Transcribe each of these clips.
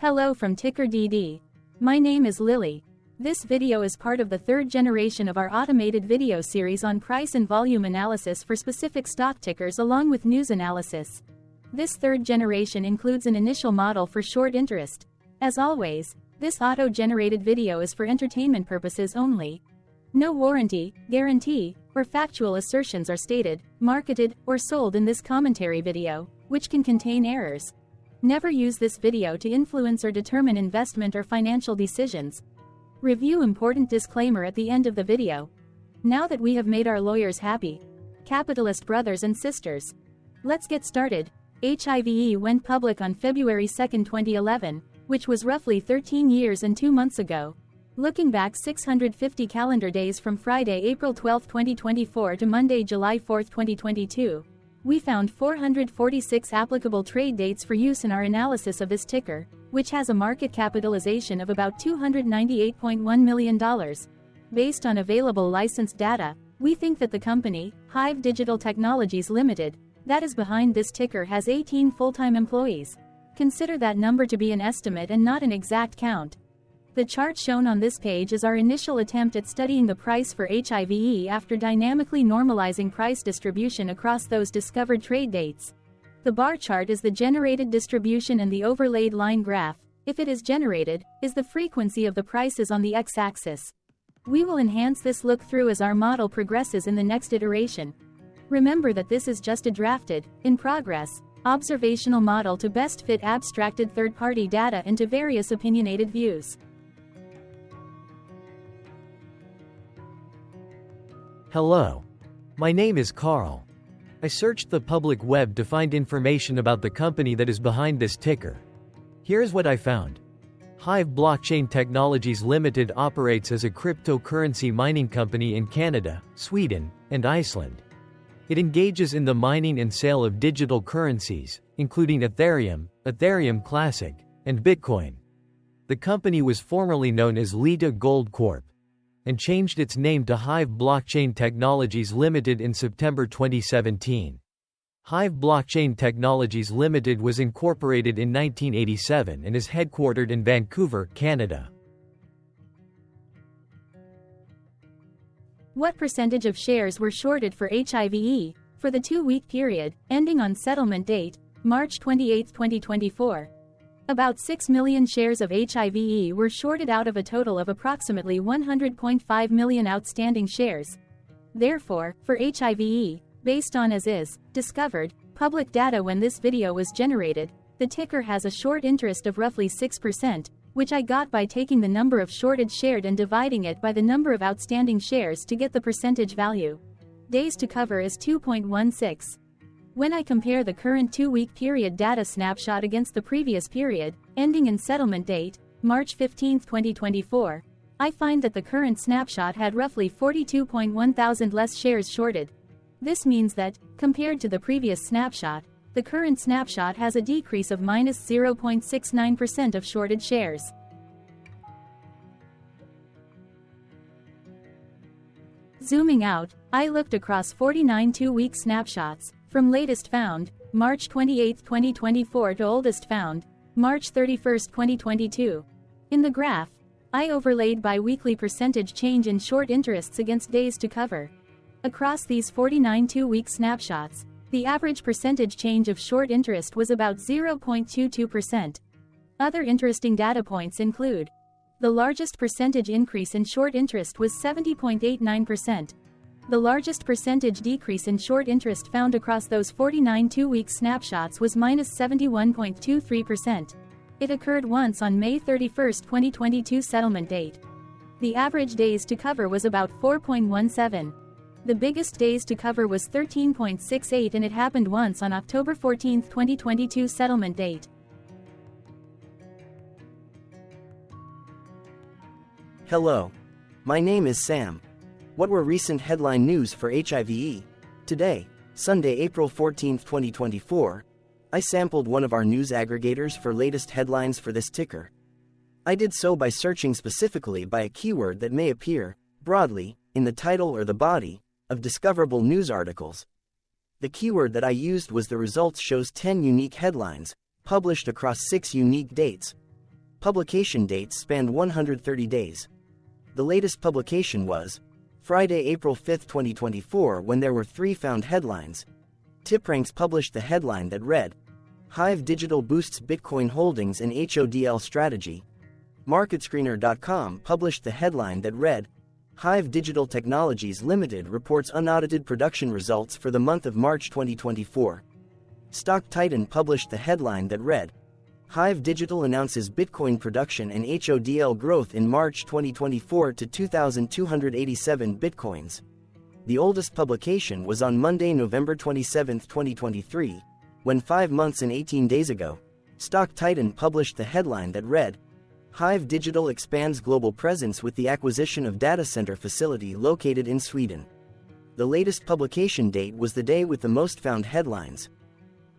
Hello from TickerDD. My name is Lily. This video is part of the third generation of our automated video series on price and volume analysis for specific stock tickers along with news analysis. This third generation includes an initial model for short interest. As always, this auto-generated video is for entertainment purposes only. No warranty, guarantee, or factual assertions are stated, marketed, or sold in this commentary video, which can contain errors. Never use this video to influence or determine investment or financial decisions. Review important disclaimer at the end of the video. Now that we have made our lawyers happy, capitalist brothers and sisters, let's get started. HIVE went public on February 2, 2011, which was roughly 13 years and 2 months ago. Looking back 650 calendar days from Friday, April 12, 2024 to Monday, July 4, 2022, we found 446 applicable trade dates for use in our analysis of this ticker, which has a market capitalization of about $298.1 million. Based on available licensed data, we think that the company, HIVE Digital Technologies Limited, that is behind this ticker has 18 full-time employees. Consider that number to be an estimate and not an exact count. The chart shown on this page is our initial attempt at studying the price for HIVE after dynamically normalizing price distribution across those discovered trade dates. The bar chart is the generated distribution and the overlaid line graph, if it is generated, is the frequency of the prices on the x-axis. We will enhance this look-through as our model progresses in the next iteration. Remember that this is just a drafted, in progress, observational model to best fit abstracted third-party data into various opinionated views. Hello. My name is Carl. I searched the public web to find information about the company that is behind this ticker. Here's what I found. HIVE Blockchain Technologies Limited operates as a cryptocurrency mining company in Canada, Sweden, and Iceland. It engages in the mining and sale of digital currencies, including Ethereum, Ethereum Classic, and Bitcoin. The company was formerly known as Lita Gold Corp. And changed its name to HIVE Blockchain Technologies Limited in September 2017. HIVE Blockchain Technologies Limited was incorporated in 1987 and is headquartered in Vancouver, Canada. What percentage of shares were shorted for HIVE for the 2-week period, ending on settlement date, March 28, 2024? About 6 million shares of HIVE were shorted out of a total of approximately 100.5 million outstanding shares. Therefore, for HIVE, based on as is, discovered, public data when this video was generated, the ticker has a short interest of roughly 6%, which I got by taking the number of shorted shared and dividing it by the number of outstanding shares to get the percentage value. Days to cover is 2.16. When I compare the current 2-week period data snapshot against the previous period, ending in settlement date, March 15, 2024, I find that the current snapshot had roughly 42.1 thousand less shares shorted. This means that, compared to the previous snapshot, the current snapshot has a decrease of minus 0.69% of shorted shares. Zooming out, I looked across 49 2-week snapshots, from latest found, March 28, 2024 to oldest found, March 31, 2022. In the graph, I overlaid bi-weekly percentage change in short interests against days to cover. Across these 49 2-week snapshots, the average percentage change of short interest was about 0.22%. Other interesting data points include: the largest percentage increase in short interest was 70.89%. The largest percentage decrease in short interest found across those 49 2-week snapshots was minus 71.23%. It occurred once on May 31, 2022 settlement date. The average days to cover was about 4.17. The biggest days to cover was 13.68 and it happened once on October 14, 2022 settlement date. Hello. My name is Sam. What were recent headline news for HIVE? Today, Sunday, April 14, 2024, I sampled one of our news aggregators for latest headlines for this ticker. I did so by searching specifically by a keyword that may appear, broadly, in the title or the body of discoverable news articles. The keyword that I used was the results shows 10 unique headlines, published across 6 unique dates. Publication dates spanned 130 days. The latest publication was Friday, April 5, 2024, when there were 3 found headlines. TipRanks published the headline that read, Hive Digital boosts Bitcoin holdings and HODL strategy. MarketScreener.com published the headline that read, Hive Digital Technologies Limited reports unaudited production results for the month of March 2024. Stock Titan published the headline that read, Hive Digital announces Bitcoin production and HODL growth in March 2024 to 2,287 Bitcoins. The oldest publication was on Monday, November 27, 2023, when 5 months and 18 days ago, Stock Titan published the headline that read, Hive Digital expands global presence with the acquisition of data center facility located in Sweden. The latest publication date was the day with the most found headlines.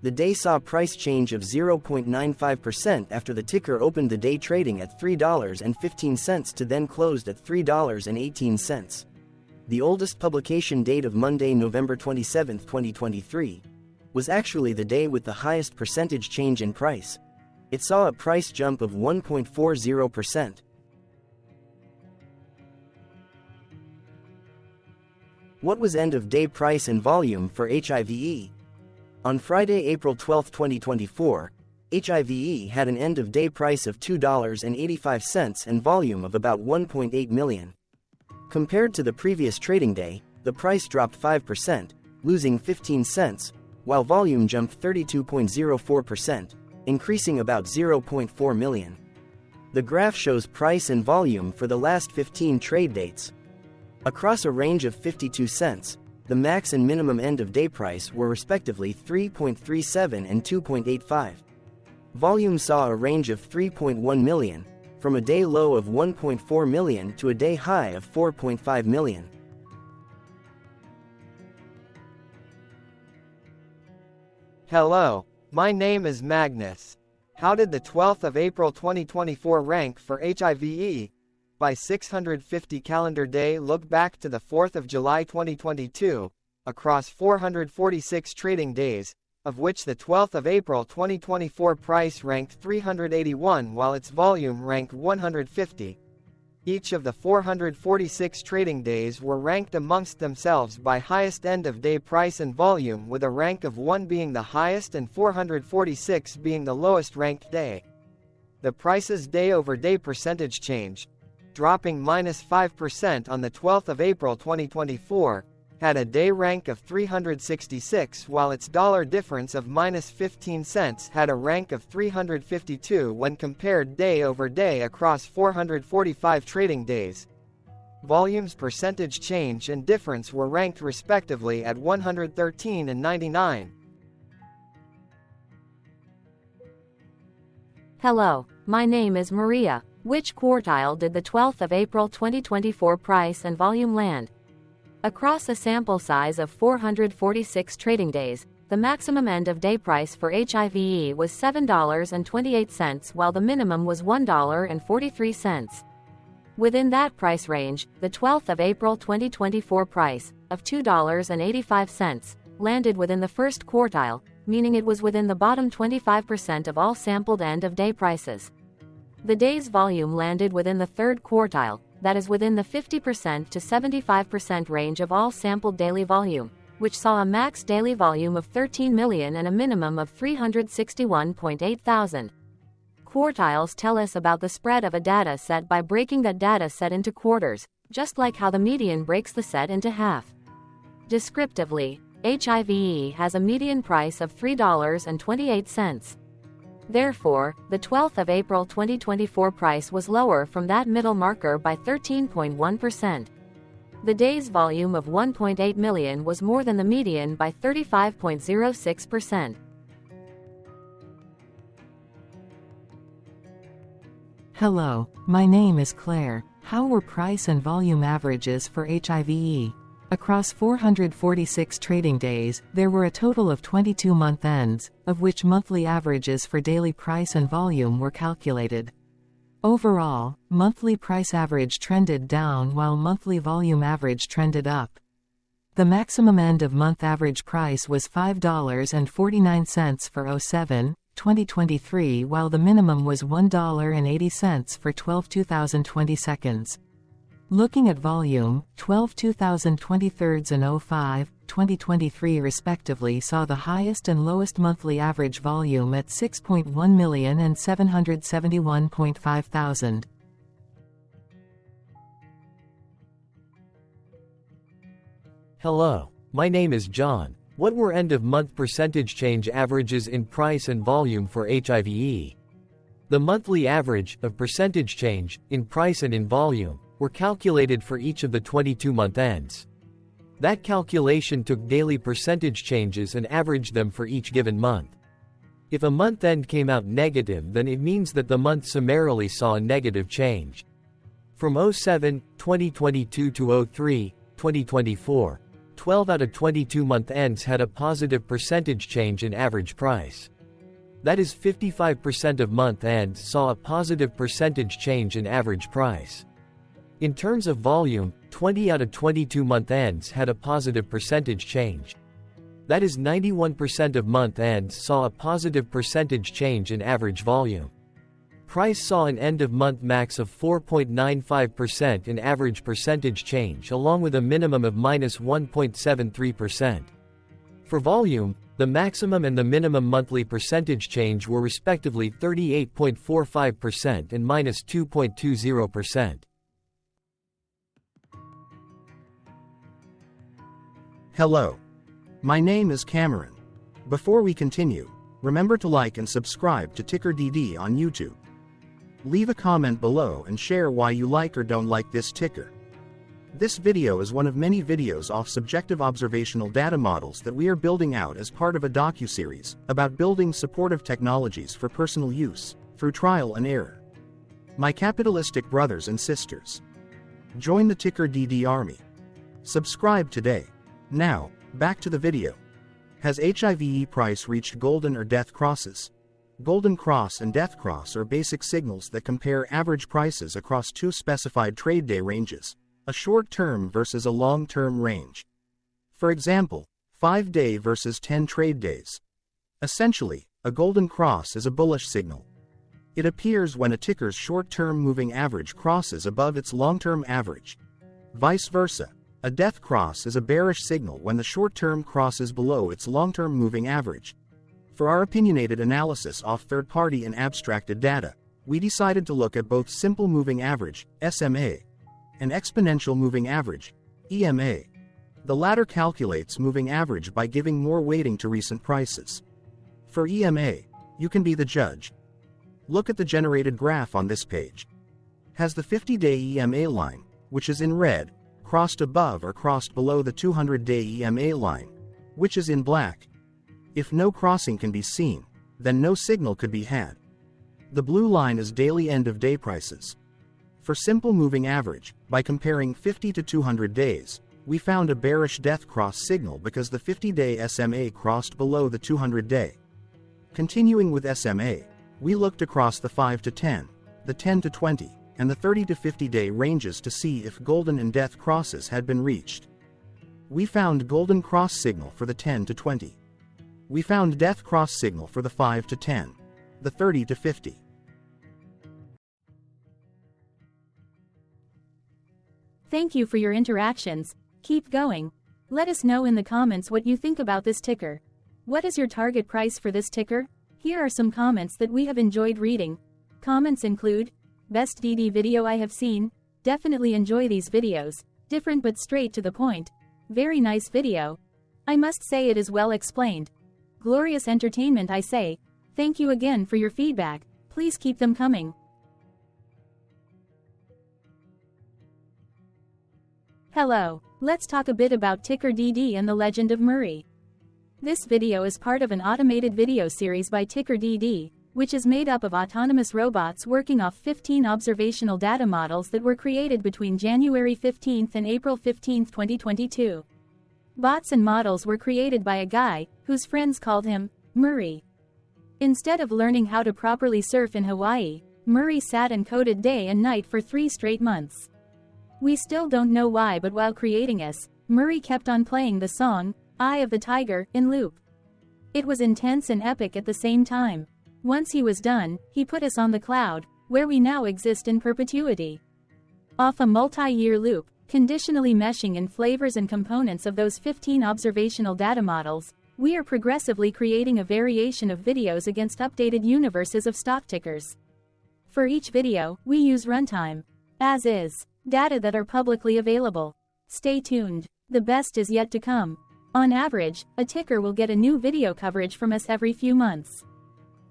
The day saw price change of 0.95% after the ticker opened the day trading at $3.15 to then closed at $3.18. The oldest publication date of Monday, November 27, 2023, was actually the day with the highest percentage change in price. It saw a price jump of 1.40%. What was end-of-day price and volume for HIVE? On Friday, April 12, 2024, HIVE had an end-of-day price of $2.85 and volume of about 1.8 million. Compared to the previous trading day, the price dropped 5%, losing 15 cents, while volume jumped 32.04%, increasing about 0.4 million. The graph shows price and volume for the last 15 trade dates. Across a range of 52 cents, the max and minimum end-of-day price were respectively 3.37 and 2.85. Volume saw a range of 3.1 million, from a day low of 1.4 million to a day high of 4.5 million. Hello, my name is Magnus. How did the 12th of April 2024 rank for HIVE? By 650 calendar day, look back to the 4th of July 2022, across 446 trading days, of which the 12th of April 2024 price ranked 381 while its volume ranked 150. Each of the 446 trading days were ranked amongst themselves by highest end-of-day price and volume, with a rank of 1 being the highest and 446 being the lowest ranked day. The price's day-over-day percentage change, dropping -5% on the 12th of April 2024, had a day rank of 366 while its dollar difference of -15 cents had a rank of 352 when compared day over day across 445 trading days. Volume's percentage change and difference were ranked respectively at 113 and 99. Hello, my name is Maria. Which quartile did the 12th of April 2024 price and volume land? Across a sample size of 446 trading days, the maximum end-of-day price for HIVE was $7.28 while the minimum was $1.43. Within that price range, the 12th of April 2024 price, of $2.85, landed within the first quartile, meaning it was within the bottom 25% of all sampled end-of-day prices. The day's volume landed within the third quartile, that is within the 50% to 75% range of all sampled daily volume, which saw a max daily volume of 13 million and a minimum of 361.8 thousand. Quartiles tell us about the spread of a data set by breaking that data set into quarters, just like how the median breaks the set into half. Descriptively, HIVE has a median price of $3.28. Therefore, the 12th of April 2024 price was lower from that middle marker by 13.1%. The day's volume of 1.8 million was more than the median by 35.06%. Hello, my name is Claire. How were price and volume averages for HIVE? Across 446 trading days, there were a total of 22 month ends, of which monthly averages for daily price and volume were calculated. Overall, monthly price average trended down while monthly volume average trended up. The maximum end-of-month average price was $5.49 for 07, 2023, while the minimum was $1.80 for 12 2020 seconds. Looking at volume, 12 2023 and 05, 2023 respectively saw the highest and lowest monthly average volume at 6.1 million and 771.5 thousand. Hello, my name is John. What were end-of-month percentage change averages in price and volume for HIVE? The monthly average of percentage change in price and in volume were calculated for each of the 22-month ends. That calculation took daily percentage changes and averaged them for each given month. If a month end came out negative, then it means that the month summarily saw a negative change. From 07, 2022 to 03, 2024, 12 out of 22 month ends had a positive percentage change in average price. That is, 55% of month ends saw a positive percentage change in average price. In terms of volume, 20 out of 22 month ends had a positive percentage change. That is, 91% of month ends saw a positive percentage change in average volume. Price saw an end-of-month max of 4.95% in average percentage change, along with a minimum of -1.73%. For volume, the maximum and the minimum monthly percentage change were respectively 38.45% and -2.20%. Hello. My name is Cameron. Before we continue, remember to like and subscribe to TickerDD on YouTube. Leave a comment below and share why you like or don't like this ticker. This video is one of many videos off subjective observational data models that we are building out as part of a docuseries about building supportive technologies for personal use, through trial and error. My capitalistic brothers and sisters, join the TickerDD army. Subscribe today. Now, back to the video. Has HIVE price reached golden or death crosses? Golden cross and death cross are basic signals that compare average prices across two specified trade day ranges, a short-term versus a long-term range. For example, 5-day versus 10 trade days. Essentially, a golden cross is a bullish signal. It appears when a ticker's short-term moving average crosses above its long-term average. Vice versa, a death cross is a bearish signal when the short-term crosses below its long-term moving average. For our opinionated analysis off third-party and abstracted data, we decided to look at both simple moving average, SMA, and exponential moving average, EMA. The latter calculates moving average by giving more weighting to recent prices. For EMA, you can be the judge. Look at the generated graph on this page. Has the 50-day EMA line, which is in red, crossed above or crossed below the 200-day EMA line, which is in black? If no crossing can be seen, then no signal could be had. The blue line is daily end-of-day prices. For simple moving average, by comparing 50 to 200 days, we found a bearish death cross signal because the 50-day SMA crossed below the 200-day. Continuing with SMA, we looked across the 5 to 10, the 10 to 20, and the 30 to 50-day ranges to see if golden and death crosses had been reached. We found golden cross signal for the 10 to 20. We found death cross signal for the 5 to 10, the 30 to 50. Thank you for your interactions. Keep going. Let us know in the comments what you think about this ticker. What is your target price for this ticker? Here are some comments that we have enjoyed reading. Comments include, best DD video I have seen, definitely enjoy these videos, different but straight to the point, very nice video. I must say it is well explained. Glorious entertainment I say, thank you again for your feedback, please keep them coming. Hello, let's talk a bit about TickerDD and the Legend of Murray. This video is part of an automated video series by TickerDD, which is made up of autonomous robots working off 15 observational data models that were created between January 15 and April 15, 2022. Bots and models were created by a guy, whose friends called him Murray. Instead of learning how to properly surf in Hawaii, Murray sat and coded day and night for 3 straight months. We still don't know why, but while creating us, Murray kept on playing the song, Eye of the Tiger, in loop. It was intense and epic at the same time. Once he was done, he put us on the cloud, where we now exist in perpetuity. Off a multi-year loop, conditionally meshing in flavors and components of those 15 observational data models, we are progressively creating a variation of videos against updated universes of stock tickers. For each video, we use runtime, as is, data that are publicly available. Stay tuned. The best is yet to come. On average, a ticker will get a new video coverage from us every few months.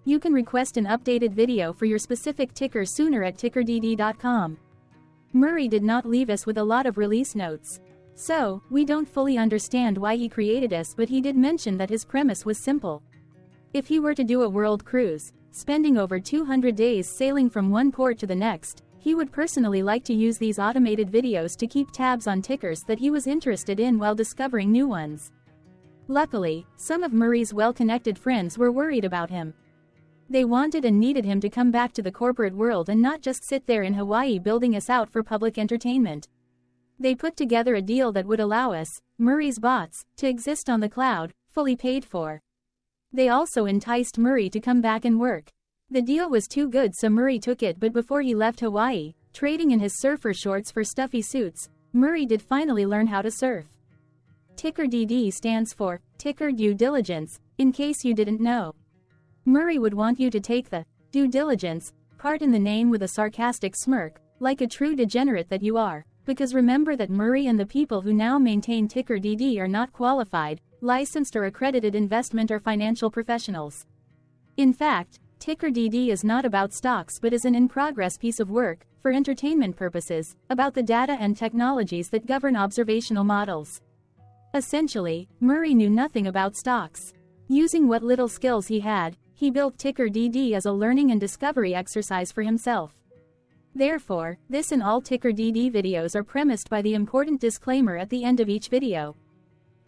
You can request an updated video for your specific ticker sooner at TickerDD.com. Murray did not leave us with a lot of release notes. So, we don't fully understand why he created us, but he did mention that his premise was simple. If he were to do a world cruise, spending over 200 days sailing from one port to the next, he would personally like to use these automated videos to keep tabs on tickers that he was interested in while discovering new ones. Luckily, some of Murray's well-connected friends were worried about him. They wanted and needed him to come back to the corporate world and not just sit there in Hawaii building us out for public entertainment. They put together a deal that would allow us, Murray's bots, to exist on the cloud, fully paid for. They also enticed Murray to come back and work. The deal was too good, so Murray took it, but before he left Hawaii, trading in his surfer shorts for stuffy suits, Murray did finally learn how to surf. TickerDD stands for Ticker Due Diligence, in case you didn't know. Murray would want you to take the due diligence part in the name with a sarcastic smirk, like a true degenerate that you are. Because remember that Murray and the people who now maintain TickerDD are not qualified, licensed or accredited investment or financial professionals. In fact, TickerDD is not about stocks but is an in-progress piece of work, for entertainment purposes, about the data and technologies that govern observational models. Essentially, Murray knew nothing about stocks. Using what little skills he had, he built TickerDD as a learning and discovery exercise for himself. Therefore, this and all TickerDD videos are premised by the important disclaimer at the end of each video.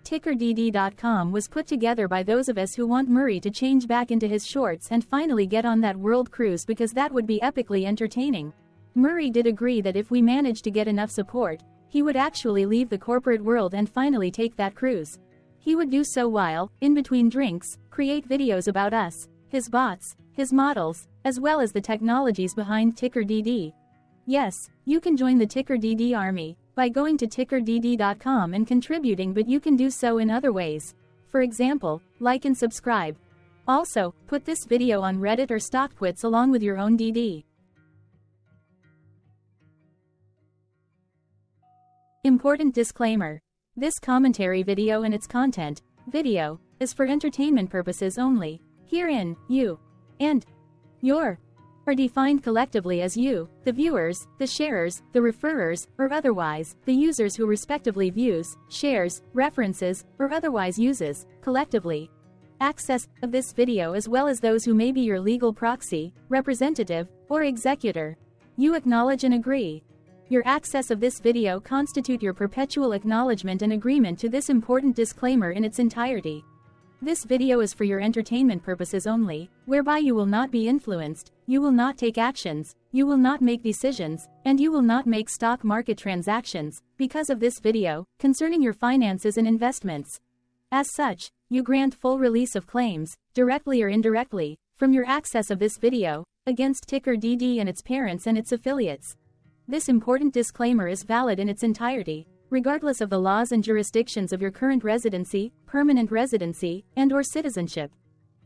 TickerDD.com was put together by those of us who want Murray to change back into his shorts and finally get on that world cruise, because that would be epically entertaining. Murray did agree that if we managed to get enough support, he would actually leave the corporate world and finally take that cruise. He would do so while, in between drinks, create videos about us, his bots, his models, as well as the technologies behind TickerDD. Yes, you can join the TickerDD army by going to TickerDD.com and contributing, but you can do so in other ways. For example, like and subscribe. Also, put this video on Reddit or StockTwits along with your own DD. Important disclaimer. This commentary video and its content, video, is for entertainment purposes only. Herein, you and your are defined collectively as you, the viewers, the sharers, the referrers, or otherwise, the users who respectively views, shares, references, or otherwise uses, collectively, access of this video, as well as those who may be your legal proxy, representative, or executor. You acknowledge and agree. Your access of this video constitute your perpetual acknowledgement and agreement to this important disclaimer in its entirety. This video is for your entertainment purposes only, whereby you will not be influenced, you will not take actions, you will not make decisions, and you will not make stock market transactions, because of this video, concerning your finances and investments. As such, you grant full release of claims, directly or indirectly, from your access of this video, against TickerDD and its parents and its affiliates. This important disclaimer is valid in its entirety, regardless of the laws and jurisdictions of your current residency, permanent residency, and/or citizenship.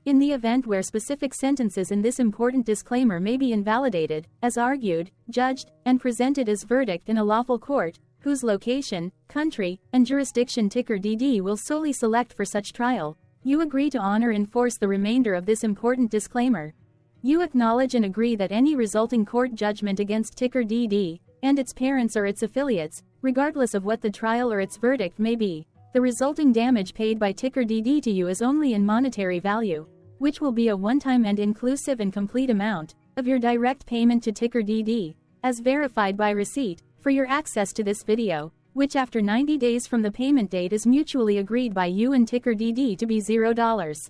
In the event where specific sentences in this important disclaimer may be invalidated, as argued, judged, and presented as verdict in a lawful court, whose location, country, and jurisdiction TickerDD will solely select for such trial, you agree to honor and enforce the remainder of this important disclaimer. You acknowledge and agree that any resulting court judgment against TickerDD, and its parents or its affiliates, regardless of what the trial or its verdict may be, the resulting damage paid by TickerDD to you is only in monetary value, which will be a one-time and inclusive and complete amount of your direct payment to TickerDD, as verified by receipt, for your access to this video, which after 90 days from the payment date is mutually agreed by you and TickerDD to be $0.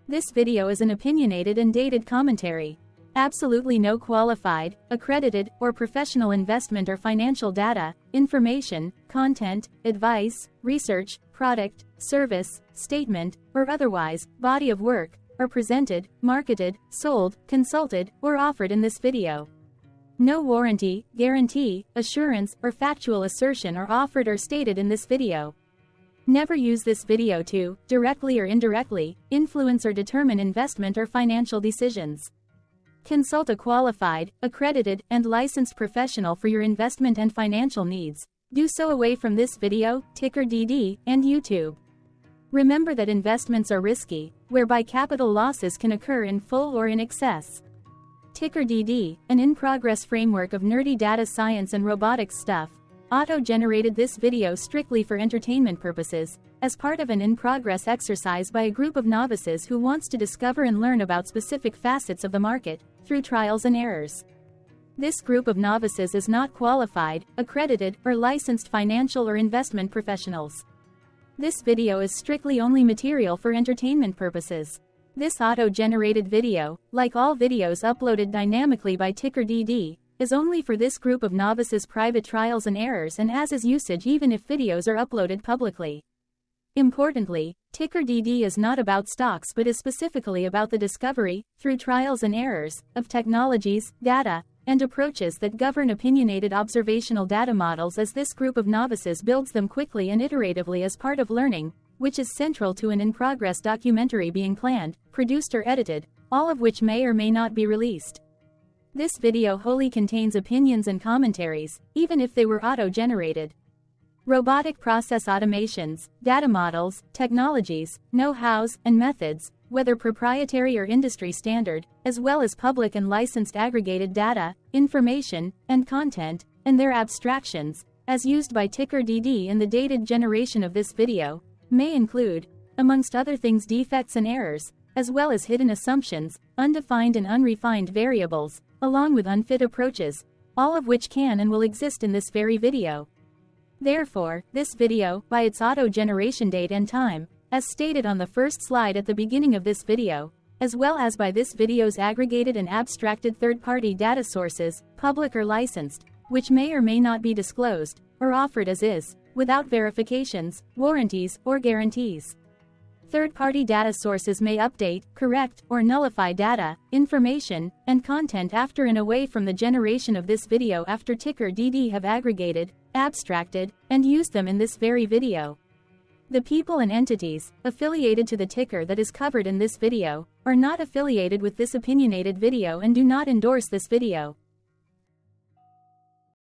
This video is an opinionated and dated commentary. Absolutely no qualified, accredited, or professional investment or financial data, information, content, advice, research, product, service, statement, or otherwise, body of work, are presented, marketed, sold, consulted, or offered in this video. No warranty, guarantee, assurance, or factual assertion are offered or stated in this video. Never use this video to, directly or indirectly, influence or determine investment or financial decisions. Consult a qualified, accredited, and licensed professional for your investment and financial needs. Do so away from this video, TickerDD, and YouTube. Remember that investments are risky, whereby capital losses can occur in full or in excess. TickerDD, an in-progress framework of nerdy data science and robotics stuff, auto-generated this video strictly for entertainment purposes, as part of an in-progress exercise by a group of novices who wants to discover and learn about specific facets of the market, through trials and errors. This group of novices is not qualified, accredited, or licensed financial or investment professionals. This video is strictly only material for entertainment purposes. This auto-generated video, like all videos uploaded dynamically by TickerDD, is only for this group of novices' private trials and errors and as is usage even if videos are uploaded publicly. Importantly, TickerDD is not about stocks but is specifically about the discovery, through trials and errors, of technologies, data, and approaches that govern opinionated observational data models as this group of novices builds them quickly and iteratively as part of learning, which is central to an in-progress documentary being planned, produced or edited, all of which may or may not be released. This video wholly contains opinions and commentaries, even if they were auto-generated. Robotic process automations, data models, technologies, know-hows, and methods, whether proprietary or industry standard, as well as public and licensed aggregated data, information, and content, and their abstractions, as used by TickerDD in the dated generation of this video, may include, amongst other things, defects and errors, as well as hidden assumptions, undefined and unrefined variables, along with unfit approaches, all of which can and will exist in this very video. Therefore, this video, by its auto-generation date and time, as stated on the first slide at the beginning of this video, as well as by this video's aggregated and abstracted third-party data sources, public or licensed, which may or may not be disclosed, or offered as is, without verifications, warranties, or guarantees. Third-party data sources may update, correct, or nullify data, information, and content after and away from the generation of this video after TickerDD have aggregated, abstracted, and used them in this very video. The people and entities affiliated to the ticker that is covered in this video are not affiliated with this opinionated video and do not endorse this video.